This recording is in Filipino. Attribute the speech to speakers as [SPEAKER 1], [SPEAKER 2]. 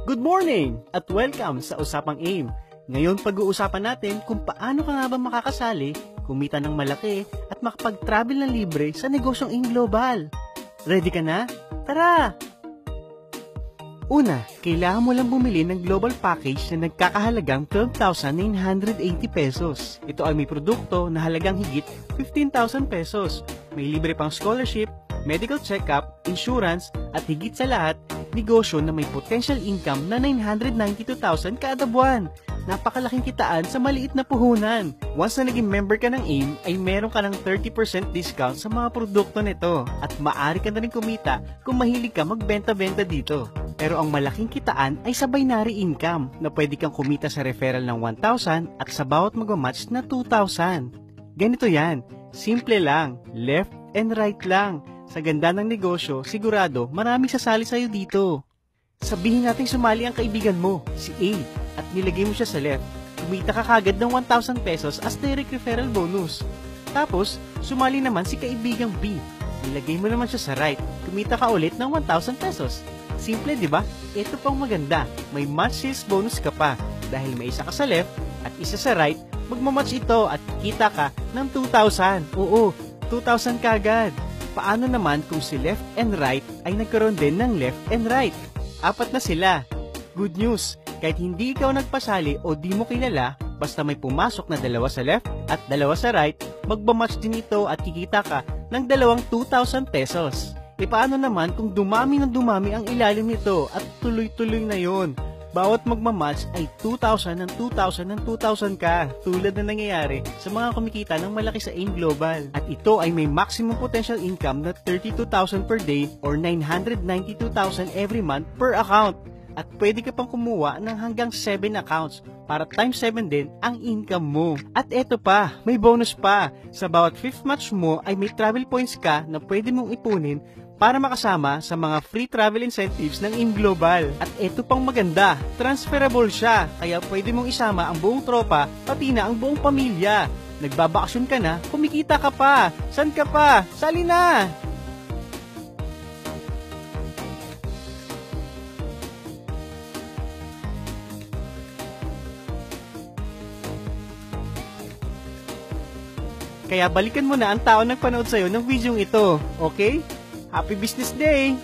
[SPEAKER 1] Good morning at welcome sa Usapang AIM. Ngayon pag-uusapan natin kung paano ka nga ba makakasali, kumita ng malaki at makapag-travel ng libre sa negosyong AIM Global. Ready ka na? Tara! Una, kailangan mo lang bumili ng global package na nagkakahalagang 12,980 pesos. Ito ay may produkto na halagang higit 15,000 pesos. May libre pang scholarship, medical check-up, insurance, at higit sa lahat, negosyo na may potential income na 992,000 kada buwan. Napakalaking kitaan sa maliit na puhunan. Once na naging member ka ng AIM, ay meron ka ng 30% discount sa mga produkto nito at maaari ka na rin kumita kung mahilig ka magbenta-benta dito. Pero ang malaking kitaan ay sa binary income na pwede kang kumita sa referral ng 1,000 at sa bawat magmamatch na 2,000. Ganito yan, simple lang, left and right lang. Sa ganda ng negosyo, sigurado maraming sasali sa'yo dito. Sabihin natin sumali ang kaibigan mo, si A, at nilagay mo siya sa left. Kumita ka kagad ng 1,000 pesos as direct referral bonus. Tapos, sumali naman si kaibigang B. Nilagay mo naman siya sa right. Kumita ka ulit ng 1,000 pesos. Simple, di ba? Ito pang maganda. May match sales bonus ka pa. Dahil may isa ka sa left at isa sa right, magmamatch ito at kikita ka ng 2,000. Oo, 2,000 kagad. Paano naman kung si left and right ay nagkaroon din ng left and right? 4 na sila. Good news, kahit hindi ikaw nagpasali o di mo kilala, basta may pumasok na 2 sa left at 2 sa right, magmamatch din ito at kikita ka ng 2,000 pesos. E paano naman kung dumami ng dumami ang ilalim nito at tuloy-tuloy na yon? Bawat magmamatch ay 2,000 ng 2,000 ng 2,000 ka, tulad na nangyayari sa mga kumikita ng malaki sa AIM Global. At ito ay may maximum potential income na 32,000 per day or 992,000 every month per account. At pwede ka pang kumuha ng hanggang 7 accounts para times 7 din ang income mo. At eto pa, may bonus pa. Sa bawat 5th match mo ay may travel points ka na pwede mong ipunin para makasama sa mga free travel incentives ng AIM Global. At eto pang maganda, transferable siya, kaya pwede mong isama ang buong tropa, pati na ang buong pamilya. Nagbabakasyon ka na, kumikita ka pa. San ka pa? Sali na! Kaya balikan mo na ang tao nagpanood sa'yo ng video ito, okay? Happy Business Day!